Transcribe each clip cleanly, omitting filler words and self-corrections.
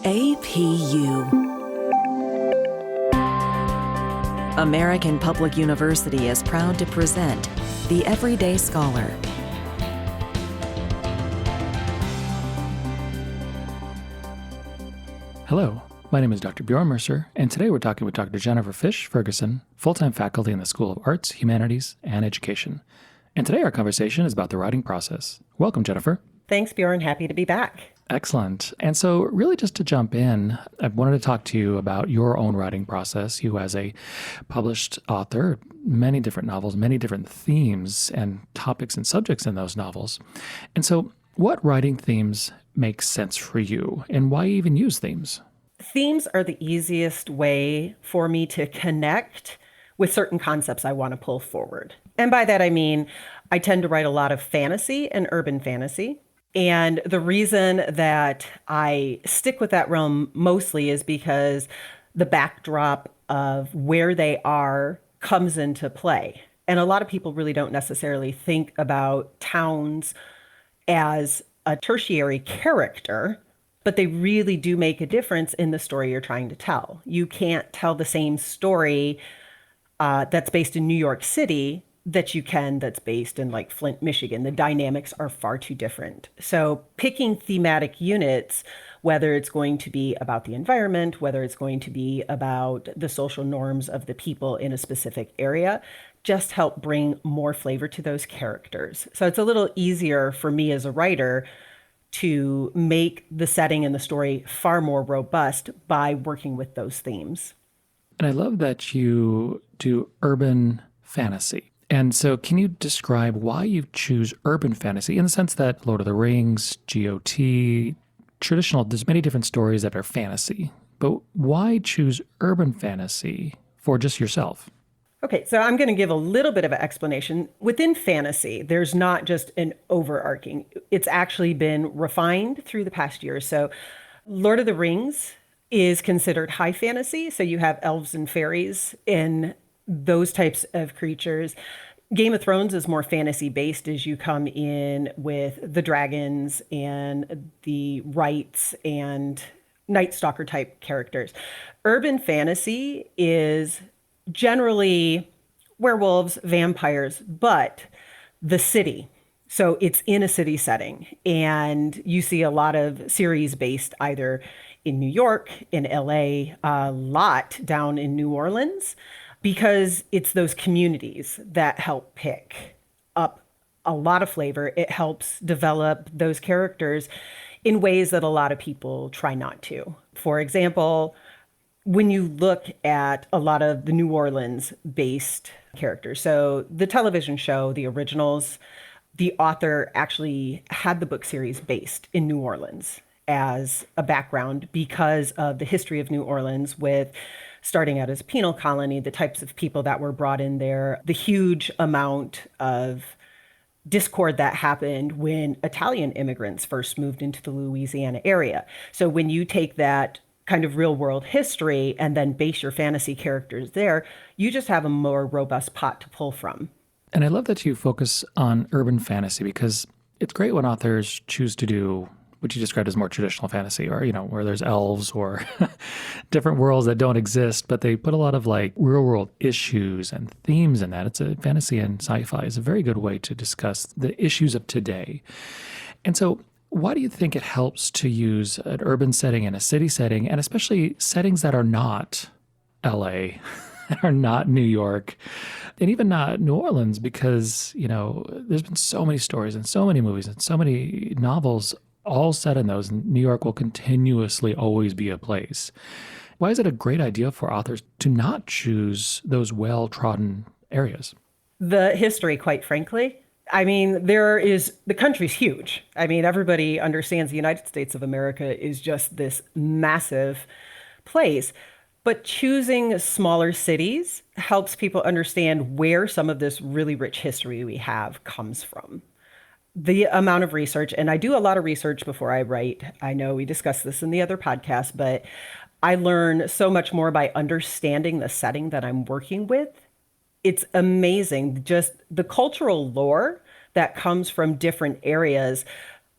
APU. American Public University is proud to present The Everyday Scholar. Hello, my name is Dr. Bjorn Mercer, and today we're talking with Dr. Jennifer Fisch-Ferguson, full-time faculty in the School of Arts, Humanities, and Education. And today our conversation is about the writing process. Welcome, Jennifer. Thanks, Bjorn. Happy to be back. Excellent. And so really just to jump in, I wanted to talk to you about your own writing process. You as a published author, many different novels, many different themes and topics and subjects in those novels. And so what writing themes make sense for you, and why even use themes? Themes are the easiest way for me to connect with certain concepts I want to pull forward. And by that, I mean, I tend to write a lot of fantasy and urban fantasy. And the reason that I stick with that realm mostly is because the backdrop of where they are comes into play. And a lot of people really don't necessarily think about towns as a tertiary character, but they really do make a difference in the story you're trying to tell. You can't tell the same story that's based in New York City that's based in like Flint, Michigan. The dynamics are far too different. So picking thematic units, whether it's going to be about the environment, whether it's going to be about the social norms of the people in a specific area, just help bring more flavor to those characters. So it's a little easier for me as a writer to make the setting and the story far more robust by working with those themes. And I love that you do urban fantasy. And so can you describe why you choose urban fantasy in the sense that Lord of the Rings, GOT, traditional, there's many different stories that are fantasy, but why choose urban fantasy for just yourself? Okay, so I'm going to give a little bit of an explanation. Within fantasy, there's not just an overarching. It's actually been refined through the past year. So Lord of the Rings is considered high fantasy. So you have elves and fairies and those types of creatures. Game of Thrones is more fantasy based as you come in with the dragons and the rights and Night Stalker type characters. Urban fantasy is generally werewolves, vampires, but the city. So it's in a city setting. And you see a lot of series based either in New York, in LA, a lot down in New Orleans, because it's those communities that help pick up a lot of flavor. It helps develop those characters in ways that a lot of people try not to. For example, when you look at a lot of the New Orleans-based characters, so the television show, the originals, the author actually had the book series based in New Orleans as a background because of the history of New Orleans with starting out as a penal colony, the types of people that were brought in there, the huge amount of discord that happened when Italian immigrants first moved into the Louisiana area. So when you take that kind of real world history and then base your fantasy characters there, you just have a more robust pot to pull from. And I love that you focus on urban fantasy because it's great when authors choose to do what you described as more traditional fantasy, or, where there's elves or different worlds that don't exist, but they put a lot of like real world issues and themes in that. It's a fantasy and sci-fi is a very good way to discuss the issues of today. And so why do you think it helps to use an urban setting and a city setting, and especially settings that are not LA, are not New York, and even not New Orleans? Because, there's been so many stories and so many movies and so many novels all set in those, and New York will continuously always be a place. Why is it a great idea for authors to not choose those well-trodden areas? The history, quite frankly. I mean, the country's huge. I mean, everybody understands the United States of America is just this massive place. But choosing smaller cities helps people understand where some of this really rich history we have comes from. The amount of research, and I do a lot of research before I write. I know we discussed this in the other podcast, but I learn so much more by understanding the setting that I'm working with. It's amazing. Just the cultural lore that comes from different areas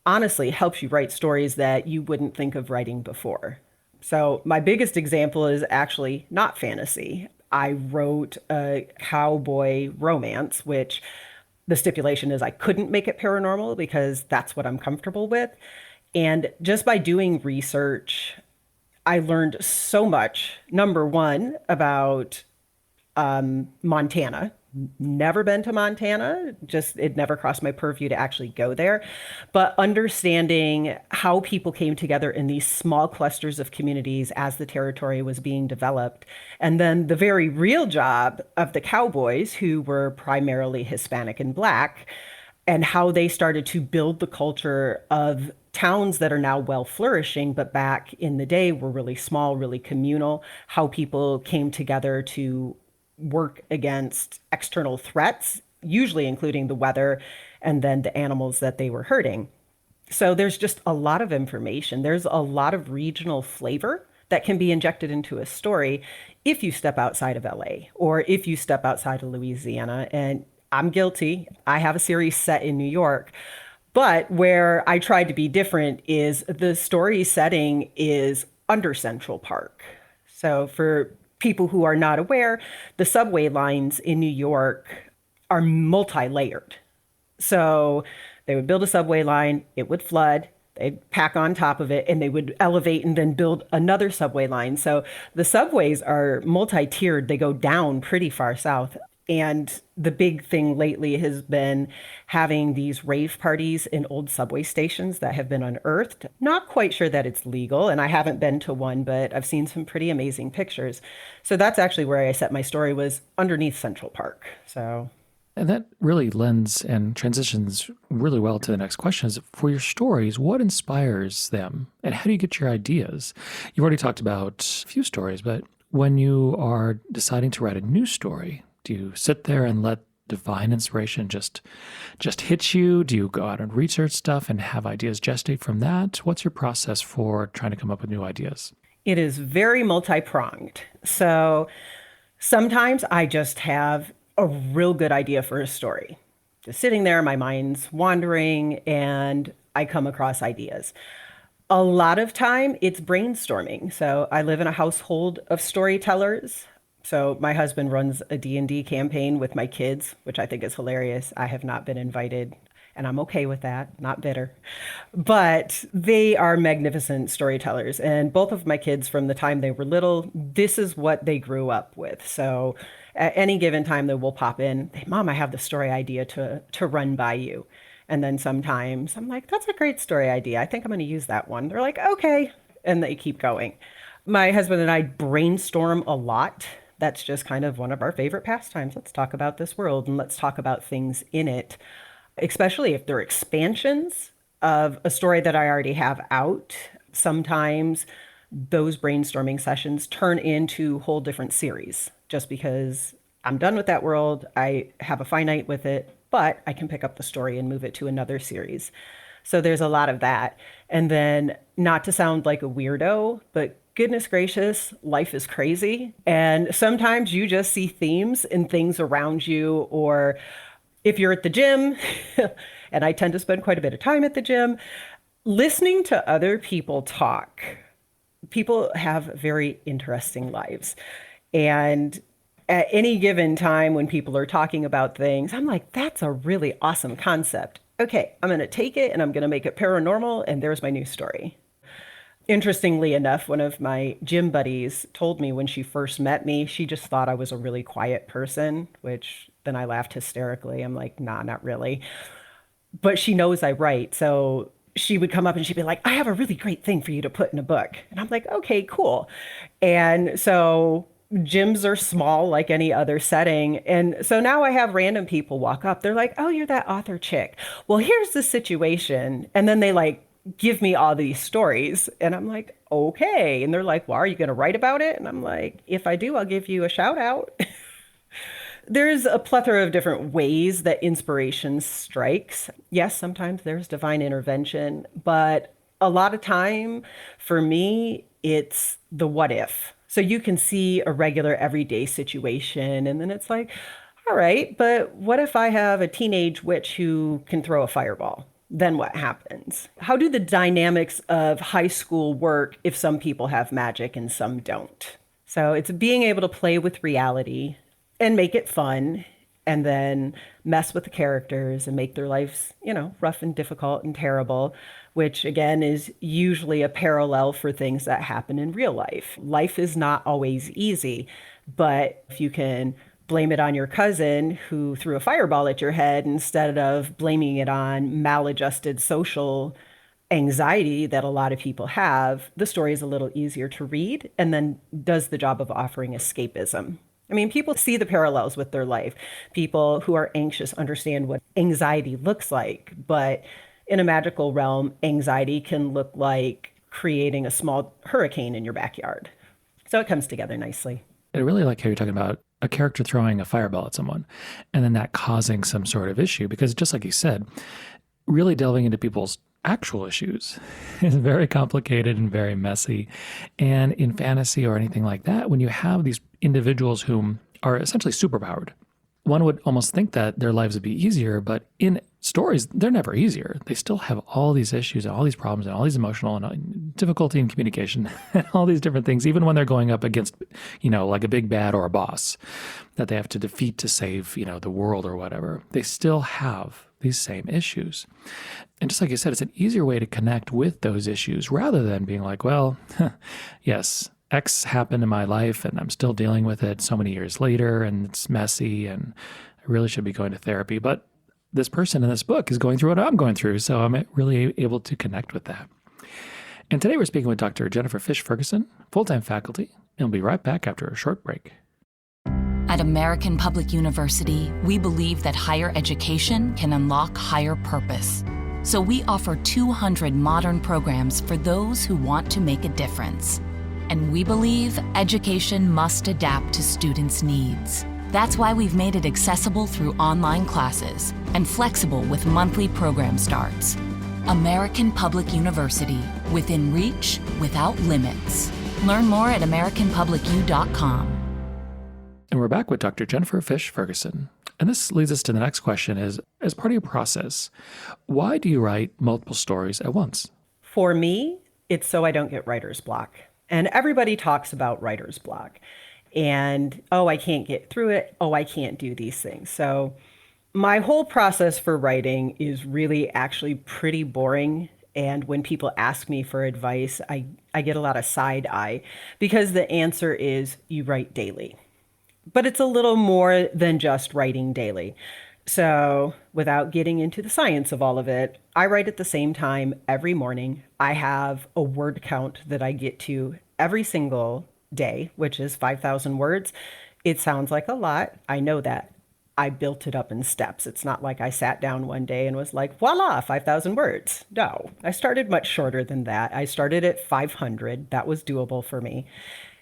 honestly helps you write stories that you wouldn't think of writing before. So my biggest example is actually not fantasy. I wrote a cowboy romance, which the stipulation is I couldn't make it paranormal because that's what I'm comfortable with. And just by doing research, I learned so much. Number one, about Montana. Never been to Montana, just it never crossed my purview to actually go there. But understanding how people came together in these small clusters of communities as the territory was being developed. And then the very real job of the cowboys, who were primarily Hispanic and Black, and how they started to build the culture of towns that are now well flourishing, but back in the day were really small, really communal, how people came together to work against external threats, usually including the weather and then the animals that they were hurting. So there's just a lot of information. There's a lot of regional flavor that can be injected into a story if you step outside of LA or if you step outside of Louisiana. And I'm guilty. I have a series set in New York. But where I tried to be different is the story setting is under Central Park. So for people who are not aware, the subway lines in New York are multi-layered. So they would build a subway line, it would flood, they'd pack on top of it, and they would elevate and then build another subway line. So the subways are multi-tiered. They go down pretty far south. And the big thing lately has been having these rave parties in old subway stations that have been unearthed. Not quite sure that it's legal, and I haven't been to one, but I've seen some pretty amazing pictures. So that's actually where I set my story, was underneath Central Park. So, and that really lends and transitions really well to the next question is, for your stories, what inspires them and how do you get your ideas? You've already talked about a few stories, but when you are deciding to write a new story, do you sit there and let divine inspiration just hit you? Do you go out and research stuff and have ideas gestate from that? What's your process for trying to come up with new ideas? It is very multi-pronged. So sometimes I just have a real good idea for a story. Just sitting there, my mind's wandering, and I come across ideas. A lot of time it's brainstorming. So I live in a household of storytellers. So my husband runs a D&D campaign with my kids, which I think is hilarious. I have not been invited, and I'm okay with that, not bitter. But they are magnificent storytellers. And both of my kids, from the time they were little, this is what they grew up with. So at any given time, they will pop in, hey, Mom, I have the story idea to run by you. And then sometimes I'm like, that's a great story idea. I think I'm going to use that one. They're like, okay. And they keep going. My husband and I brainstorm a lot. That's just kind of one of our favorite pastimes. Let's talk about this world and let's talk about things in it, especially if they're expansions of a story that I already have out. Sometimes those brainstorming sessions turn into whole different series just because I'm done with that world. I have a finite with it, but I can pick up the story and move it to another series. So there's a lot of that. And then, not to sound like a weirdo, but goodness gracious, life is crazy. And sometimes you just see themes in things around you, or if you're at the gym, and I tend to spend quite a bit of time at the gym, listening to other people talk. People have very interesting lives. And at any given time when people are talking about things, I'm like, that's a really awesome concept. Okay, I'm going to take it and I'm going to make it paranormal, and there's my new story. Interestingly enough, one of my gym buddies told me when she first met me, she just thought I was a really quiet person, which then I laughed hysterically. I'm like, nah, not really. But she knows I write. So she would come up and she'd be like, I have a really great thing for you to put in a book. And I'm like, okay, cool. And so gyms are small like any other setting. And so now I have random people walk up. They're like, oh, you're that author chick. Well, here's the situation. And then they like give me all these stories. And I'm like, okay. And they're like, well, are you going to write about it? And I'm like, if I do, I'll give you a shout out. There's a plethora of different ways that inspiration strikes. Yes, sometimes there's divine intervention, but a lot of time for me, it's the what if. So you can see a regular everyday situation and then it's like, all right, but what if I have a teenage witch who can throw a fireball? then what happens? How do the dynamics of high school work if some people have magic and some don't? So it's being able to play with reality and make it fun, and then mess with the characters and make their lives, rough and difficult and terrible, which again is usually a parallel for things that happen in real life. Life is not always easy, but if you can blame it on your cousin who threw a fireball at your head instead of blaming it on maladjusted social anxiety that a lot of people have, the story is a little easier to read and then does the job of offering escapism. I mean, people see the parallels with their life. People who are anxious understand what anxiety looks like, but in a magical realm, anxiety can look like creating a small hurricane in your backyard. So it comes together nicely. I really like how you're talking about a character throwing a fireball at someone and then that causing some sort of issue, because just like you said, really delving into people's actual issues is very complicated and very messy. And in fantasy or anything like that, when you have these individuals whom are essentially superpowered, one would almost think that their lives would be easier, but in stories, they're never easier. They still have all these issues and all these problems and all these emotional and difficulty in communication and all these different things, even when they're going up against, like a big bad or a boss that they have to defeat to save, the world or whatever. They still have these same issues. And just like you said, it's an easier way to connect with those issues rather than being like, well, yes, X happened in my life and I'm still dealing with it so many years later and it's messy and I really should be going to therapy. But this person in this book is going through what I'm going through, so I'm really able to connect with that. And today we're speaking with Dr. Jennifer Fisch-Ferguson, full-time faculty, and we'll be right back after a short break. At American Public University, we believe that higher education can unlock higher purpose. So we offer 200 modern programs for those who want to make a difference. And we believe education must adapt to students' needs. That's why we've made it accessible through online classes and flexible with monthly program starts. American Public University, within reach, without limits. Learn more at americanpublicu.com. And we're back with Dr. Jennifer Fisch-Ferguson. And this leads us to the next question is, as part of your process, why do you write multiple stories at once? For me, it's so I don't get writer's block. And everybody talks about writer's block. And, I can't get through it. I can't do these things. So my whole process for writing is really actually pretty boring. And when people ask me for advice, I get a lot of side eye because the answer is you write daily. But it's a little more than just writing daily. So without getting into the science of all of it, I write at the same time every morning. I have a word count that I get to every single day, which is 5,000 words. It sounds like a lot. I know that. I built it up in steps. It's not like I sat down one day and was like, voila, 5,000 words. No, I started much shorter than that. I started at 500. That was doable for me.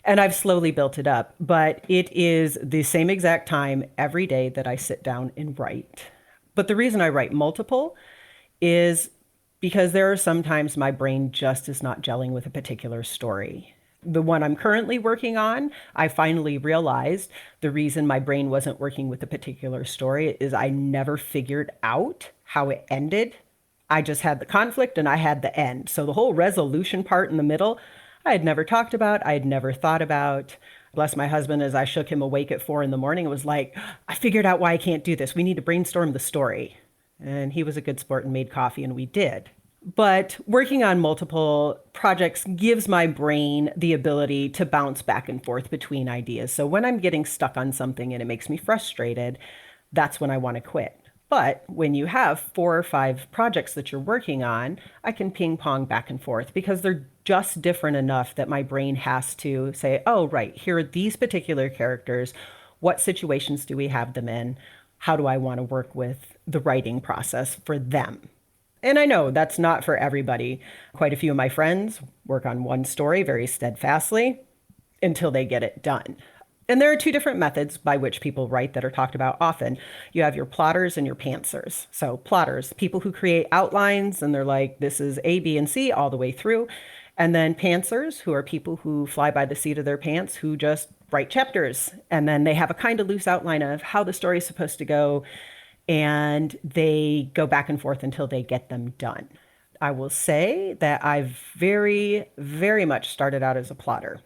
And I've slowly built it up, but it is the same exact time every day that I sit down and write. But the reason I write multiple is because there are sometimes my brain just is not gelling with a particular story. The one I'm currently working on, I finally realized the reason my brain wasn't working with a particular story is I never figured out how it ended. I just had the conflict and I had the end. So the whole resolution part in the middle, I had never talked about, I had never thought about. Bless my husband, as I shook him awake at 4 a.m, it was like, I figured out why I can't do this. We need to brainstorm the story. And he was a good sport and made coffee, and we did. But working on multiple projects gives my brain the ability to bounce back and forth between ideas. So when I'm getting stuck on something and it makes me frustrated, that's when I want to quit. But when you have 4 or 5 projects that you're working on, I can ping pong back and forth because they're just different enough that my brain has to say, oh, right, here are these particular characters. What situations do we have them in? How do I want to work with the writing process for them? And I know that's not for everybody. Quite a few of my friends work on one story very steadfastly until they get it done. And there are 2 different methods by which people write that are talked about often. You have your plotters and your pantsers. So plotters, people who create outlines and they're like, this is A, B, and C all the way through. And then pantsers, who are people who fly by the seat of their pants, who just write chapters. And then they have a kind of loose outline of how the story is supposed to go. and they go back and forth until they get them done. I will say that I've very, very much started out as a plotter.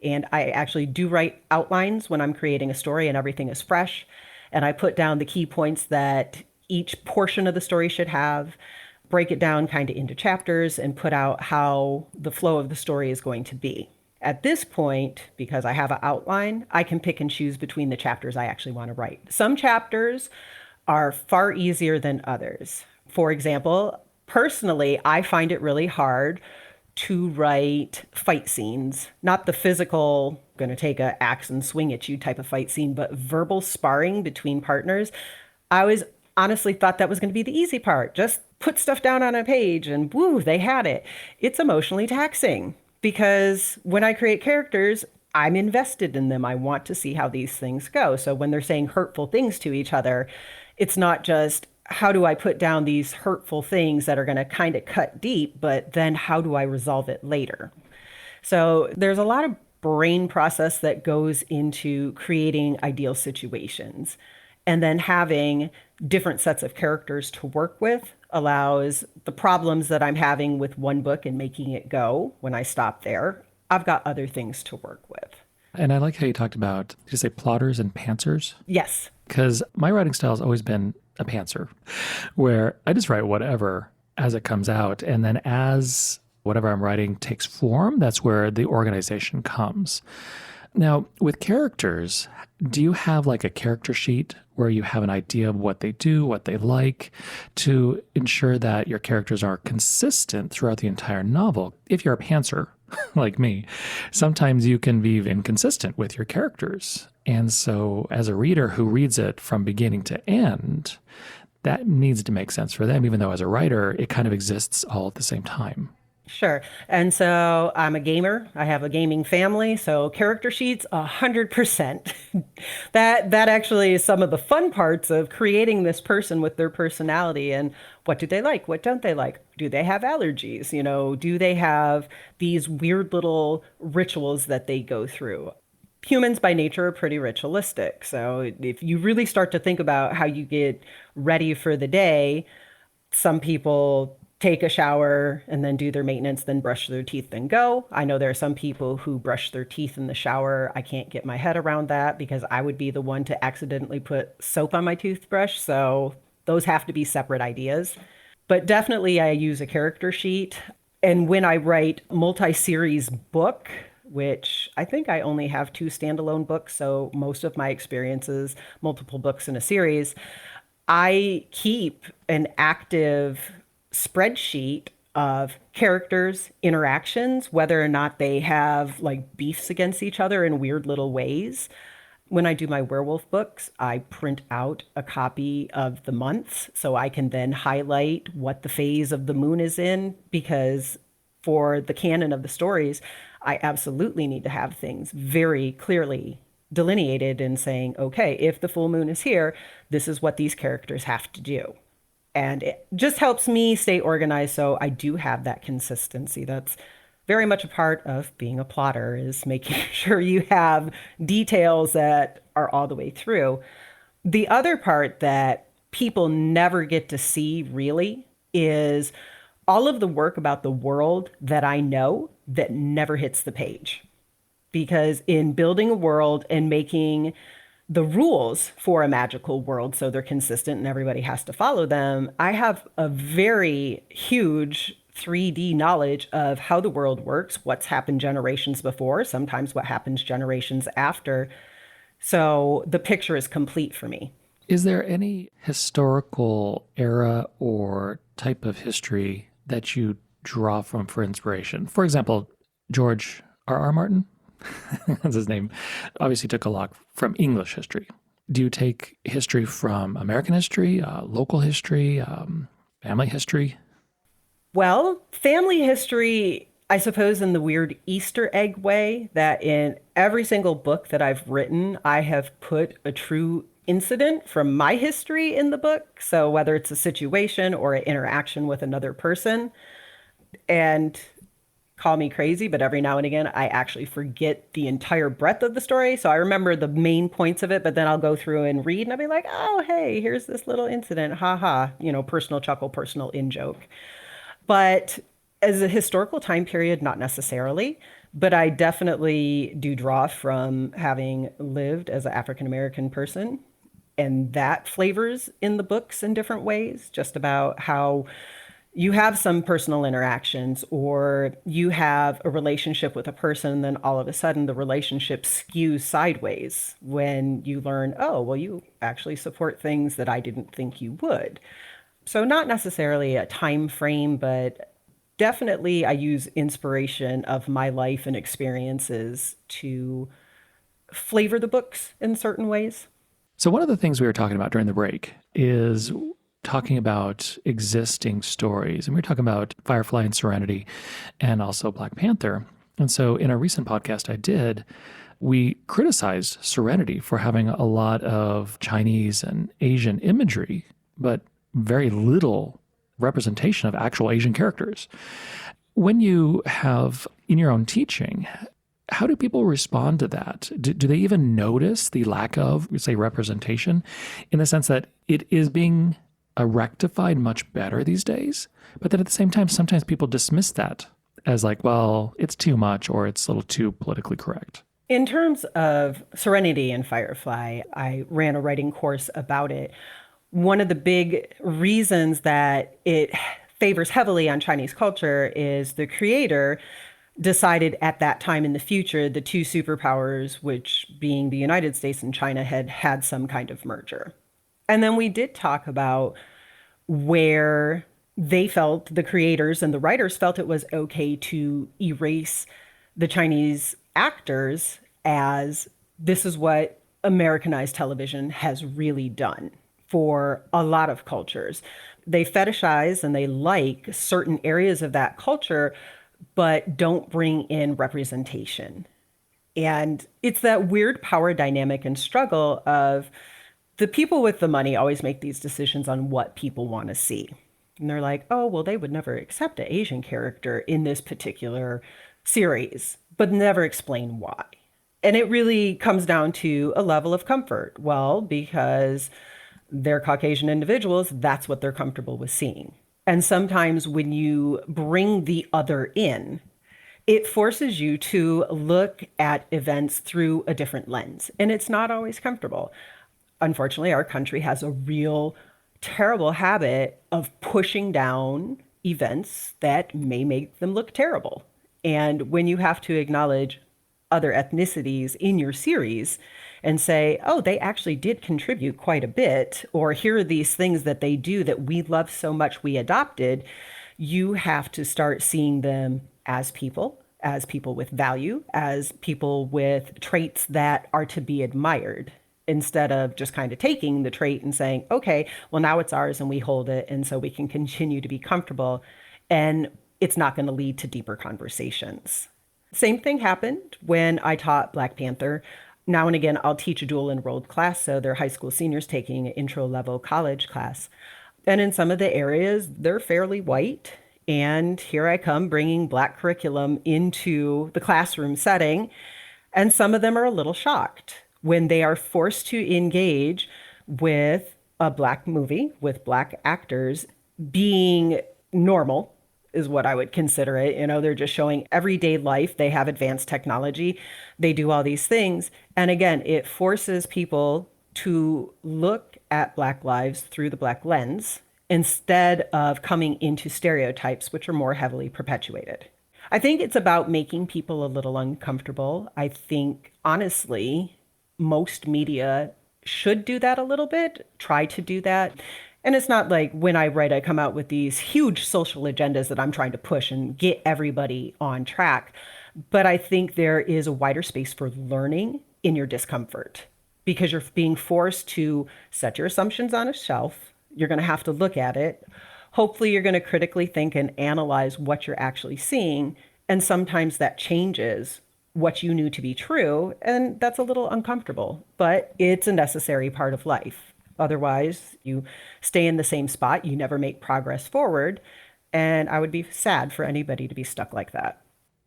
And I actually do write outlines when I'm creating a story and everything is fresh. And I put down the key points that each portion of the story should have, break it down kind of into chapters, and put out how the flow of the story is going to be. At this point, because I have an outline, I can pick and choose between the chapters I actually want to write. Some chapters are far easier than others. For example, personally, I find it really hard to write fight scenes, not the physical, going to take an axe and swing at you type of fight scene, but verbal sparring between partners. I always honestly thought that was going to be the easy part. Just put stuff down on a page and woo, they had it. It's emotionally taxing because when I create characters, I'm invested in them. I want to see how these things go. So when they're saying hurtful things to each other, it's not just how do I put down these hurtful things that are going to kind of cut deep, but then how do I resolve it later? So there's a lot of brain process that goes into creating ideal situations. And then having different sets of characters to work with allows the problems that I'm having with one book and making it go when I stop there. I've got other things to work with. And I like how you talked about, did you say plotters and pantsers? Yes. Because my writing style has always been a pantser, where I just write whatever as it comes out. And then as whatever I'm writing takes form, that's where the organization comes. Now, with characters, do you have like a character sheet where you have an idea of what they do, what they like, to ensure that your characters are consistent throughout the entire novel? If you're a pantser, like me, sometimes you can be inconsistent with your characters. And so as a reader who reads it from beginning to end, that needs to make sense for them, even though as a writer, it kind of exists all at the same time. Sure. And so I'm a gamer. I have a gaming family. So character sheets, 100%. That actually is some of the fun parts of creating this person with their personality and what do they like? What don't they like? Do they have allergies? You know, do they have these weird little rituals that they go through? Humans by nature are pretty ritualistic. So if you really start to think about how you get ready for the day, some people take a shower and then do their maintenance, then brush their teeth, then go. I know there are some people who brush their teeth in the shower. I can't get my head around that because I would be the one to accidentally put soap on my toothbrush. So those have to be separate ideas. But definitely I use a character sheet. And when I write multi-series book, which I think I only have 2 standalone books, so most of my experiences, multiple books in a series, I keep an active spreadsheet of characters, interactions, whether or not they have like beefs against each other in weird little ways. When I do my werewolf books, I print out a copy of the months so I can then highlight what the phase of the moon is in, because for the canon of the stories, I absolutely need to have things very clearly delineated and saying, okay, if the full moon is here, this is what these characters have to do. And it just helps me stay organized so I do have that consistency. That's very much a part of being a plotter, is making sure you have details that are all the way through. The other part that people never get to see really is all of the work about the world that I know that never hits the page. Because in building a world and making the rules for a magical world so they're consistent and everybody has to follow them, I have a very huge 3D knowledge of how the world works, what's happened generations before, sometimes what happens generations after. So the picture is complete for me. Is there any historical era or type of history that you draw from for inspiration? For example, George R.R. Martin, that's his name, obviously took a lot from English history. Do you take history from American history, local history, family history? Well, family history, I suppose, in the weird Easter egg way, that in every single book that I've written, I have put a true incident from my history in the book. So whether it's a situation or an interaction with another person. And call me crazy, but every now and again, I actually forget the entire breadth of the story. So I remember the main points of it, but then I'll go through and read and I'll be like, oh, hey, here's this little incident. Ha ha, personal chuckle, personal in joke. But as a historical time period, not necessarily, but I definitely do draw from having lived as an African American person. And that flavors in the books in different ways, just about how you have some personal interactions or you have a relationship with a person, and then all of a sudden the relationship skews sideways when you learn, oh, well, you actually support things that I didn't think you would. So not necessarily a time frame, but definitely I use inspiration of my life and experiences to flavor the books in certain ways. So one of the things we were talking about during the break is talking about existing stories. And we were talking about Firefly and Serenity and also Black Panther. And so in a recent podcast I did, we criticized Serenity for having a lot of Chinese and Asian imagery, but very little representation of actual Asian characters. When you have in your own teaching, how do people respond to that? Do they even notice the lack of, say, representation in the sense that it is being rectified much better these days? But then at the same time, sometimes people dismiss that as like, well, it's too much or it's a little too politically correct. In terms of Serenity and Firefly, I ran a writing course about it. One of the big reasons that it favors heavily on Chinese culture is the creator decided at that time in the future, the two superpowers, which being the United States and China, had some kind of merger. And then we did talk about where they felt, the creators and the writers felt it was okay to erase the Chinese actors as this is what Americanized television has really done for a lot of cultures. They fetishize and they like certain areas of that culture, but don't bring in representation. And it's that weird power dynamic and struggle of the people with the money always make these decisions on what people want to see. And they're like, oh, well, they would never accept an Asian character in this particular series, but never explain why. And it really comes down to a level of comfort. Well, because they're Caucasian individuals, that's what they're comfortable with seeing. And sometimes when you bring the other in, it forces you to look at events through a different lens. And it's not always comfortable. Unfortunately, our country has a real terrible habit of pushing down events that may make them look terrible. And when you have to acknowledge other ethnicities in your series and say, oh, they actually did contribute quite a bit, or here are these things that they do that we love so much we adopted, you have to start seeing them as people with value, as people with traits that are to be admired, instead of just kind of taking the trait and saying, okay, well, now it's ours and we hold it, and so we can continue to be comfortable, and it's not going to lead to deeper conversations. Same thing happened when I taught Black Panther. Now and again, I'll teach a dual enrolled class, so they're high school seniors taking an intro level college class. And in some of the areas, they're fairly white. And here I come bringing Black curriculum into the classroom setting. And some of them are a little shocked when they are forced to engage with a Black movie with Black actors being normal, is what I would consider it. They're just showing everyday life. They have advanced technology. They do all these things. And again, it forces people to look at Black lives through the Black lens instead of coming into stereotypes, which are more heavily perpetuated. I think it's about making people a little uncomfortable. I think, honestly, most media should do that a little bit, try to do that. And it's not like when I write, I come out with these huge social agendas that I'm trying to push and get everybody on track. But I think there is a wider space for learning in your discomfort, because you're being forced to set your assumptions on a shelf. You're going to have to look at it. Hopefully, you're going to critically think and analyze what you're actually seeing. And sometimes that changes what you knew to be true. And that's a little uncomfortable, but it's a necessary part of life. Otherwise, you stay in the same spot, you never make progress forward, and I would be sad for anybody to be stuck like that.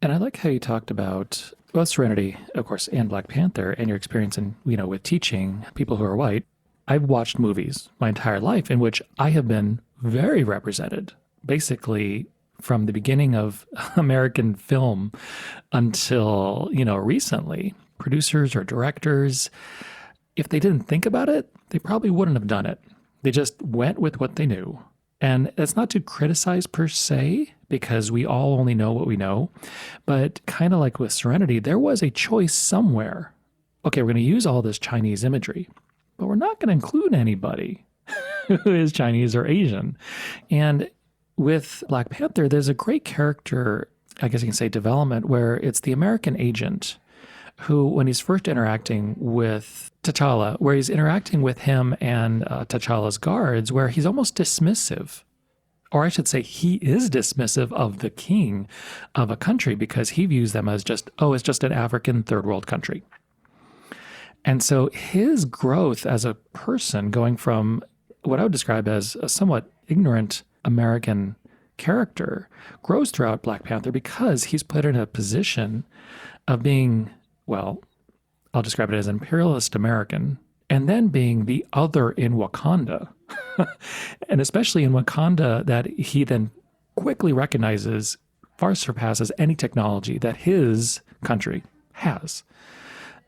And I like how you talked about both Serenity, of course, and Black Panther, and your experience in, with teaching people who are white. I've watched movies my entire life in which I have been very represented, basically from the beginning of American film until, recently. Producers or directors, if they didn't think about it, they probably wouldn't have done it. They just went with what they knew. And that's not to criticize per se, because we all only know what we know. But kind of like with Serenity, there was a choice somewhere. Okay, we're going to use all this Chinese imagery, but we're not going to include anybody who is Chinese or Asian. And with Black Panther, there's a great character, I guess you can say, development, where it's the American agent who, when he's first interacting with T'Challa, where he's interacting with him and T'Challa's guards, where he's almost dismissive. Or I should say, he is dismissive of the king of a country because he views them as it's just an African third world country. And so his growth as a person, going from what I would describe as a somewhat ignorant American character, grows throughout Black Panther because he's put in a position of being, well, I'll describe it as imperialist American, and then being the other in Wakanda. And especially in Wakanda, that he then quickly recognizes far surpasses any technology that his country has.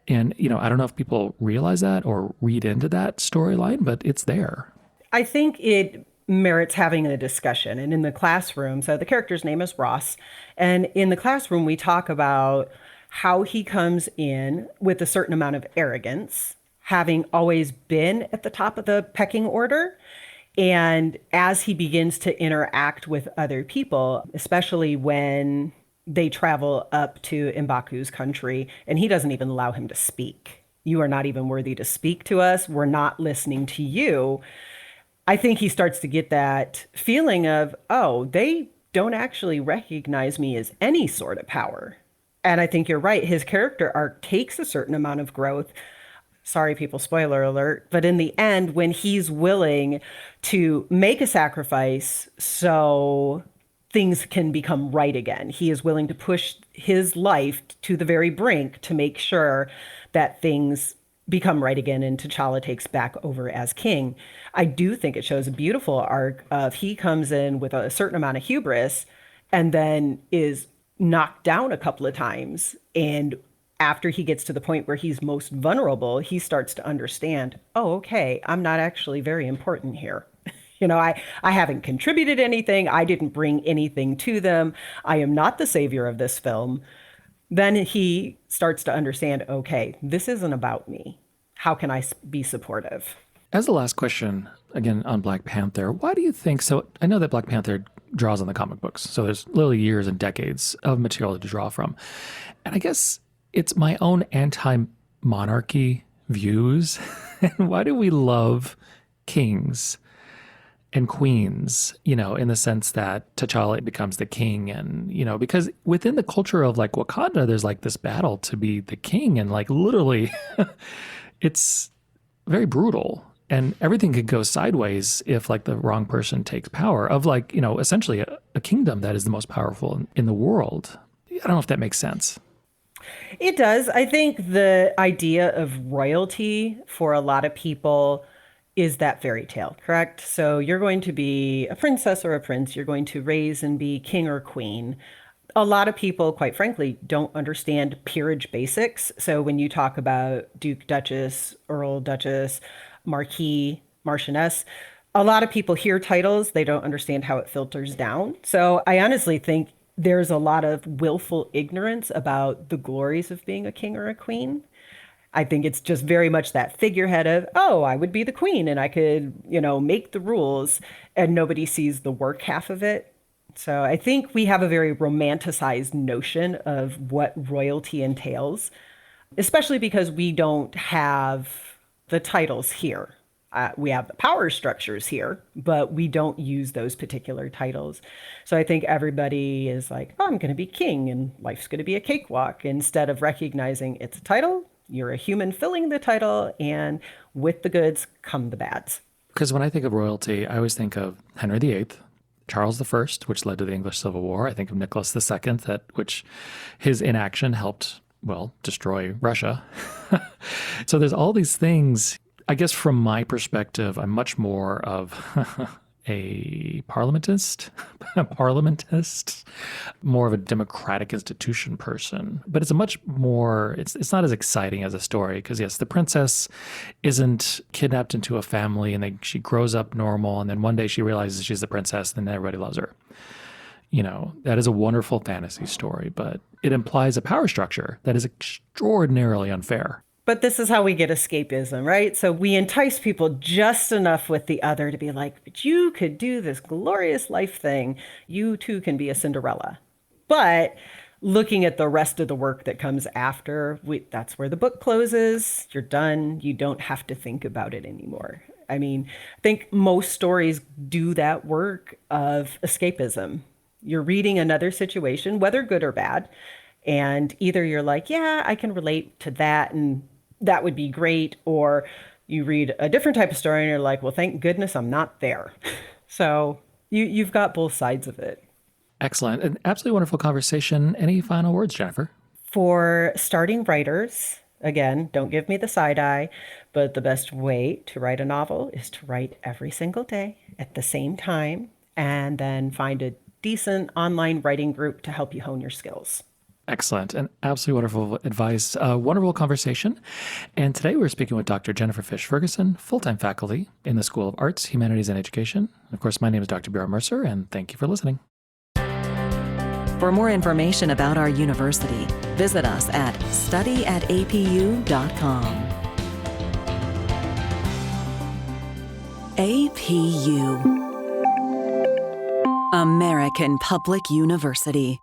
And, I don't know if people realize that or read into that storyline, but it's there. I think it merits having a discussion. And in the classroom, so the character's name is Ross. And in the classroom, we talk about how he comes in with a certain amount of arrogance, having always been at the top of the pecking order. And as he begins to interact with other people, especially when they travel up to M'Baku's country, and he doesn't even allow him to speak. You are not even worthy to speak to us. We're not listening to you. I think he starts to get that feeling of, oh, they don't actually recognize me as any sort of power. And I think you're right. His character arc takes a certain amount of growth. Sorry, people, spoiler alert. But in the end, when he's willing to make a sacrifice so things can become right again, he is willing to push his life to the very brink to make sure that things become right again and T'Challa takes back over as king. I do think it shows a beautiful arc of he comes in with a certain amount of hubris and then is knocked down a couple of times. And after he gets to the point where he's most vulnerable, he starts to understand, oh, okay, I'm not actually very important here. I haven't contributed anything. I didn't bring anything to them. I am not the savior of this film. Then he starts to understand, okay, this isn't about me. How can I be supportive? As the last question, again, on Black Panther, why do you think so? I know that Black Panther draws on the comic books, so there's literally years and decades of material to draw from. And I guess it's my own anti-monarchy views. And why do we love kings and queens, in the sense that T'Challa becomes the king and, because within the culture of like Wakanda, there's like this battle to be the king and like literally it's very brutal and everything could go sideways if like the wrong person takes power of like, essentially a kingdom that is the most powerful in the world. I don't know if that makes sense. It does. I think the idea of royalty for a lot of people is that fairy tale, correct? So you're going to be a princess or a prince. You're going to raise and be king or queen. A lot of people, quite frankly, don't understand peerage basics. So when you talk about Duke, Duchess, Earl, Duchess, Marquis, Marchioness, a lot of people hear titles. They don't understand how it filters down. So I honestly think there's a lot of willful ignorance about the glories of being a king or a queen. I think it's just very much that figurehead of, oh, I would be the queen and I could, make the rules, and nobody sees the work half of it. So I think we have a very romanticized notion of what royalty entails, especially because we don't have the titles here. We have the power structures here, but we don't use those particular titles. So I think everybody is like, oh, I'm going to be king and life's going to be a cakewalk, instead of recognizing it's a title. You're a human filling the title, and with the goods come the bads. Because when I think of royalty, I always think of Henry VIII, Charles I, which led to the English Civil War. I think of Nicholas II, which his inaction helped, destroy Russia. So there's all these things. I guess from my perspective, I'm much more of a parliamentist, more of a democratic institution person. But it's a much more, it's not as exciting as a story because, yes, the princess isn't kidnapped into a family and she grows up normal. And then one day she realizes she's the princess and then everybody loves her. That is a wonderful fantasy story, but it implies a power structure that is extraordinarily unfair. But this is how we get escapism, right? So we entice people just enough with the other to be like, but you could do this glorious life thing. You too can be a Cinderella. But looking at the rest of the work that comes after, that's where the book closes. You're done. You don't have to think about it anymore. I mean, I think most stories do that work of escapism. You're reading another situation, whether good or bad, and either you're like, yeah, I can relate to that and that would be great. Or you read a different type of story and you're like, well, thank goodness I'm not there. So you've got both sides of it. Excellent. An absolutely wonderful conversation. Any final words, Jennifer? For starting writers, again, don't give me the side eye, but the best way to write a novel is to write every single day at the same time and then find a decent online writing group to help you hone your skills. Excellent and absolutely wonderful advice. Wonderful conversation. And today we're speaking with Dr. Jennifer Fisch-Ferguson, full-time faculty in the School of Arts, Humanities, and Education. Of course, my name is Dr. Bjorn Mercer, and thank you for listening. For more information about our university, visit us at studyatapu.com. APU, American Public University.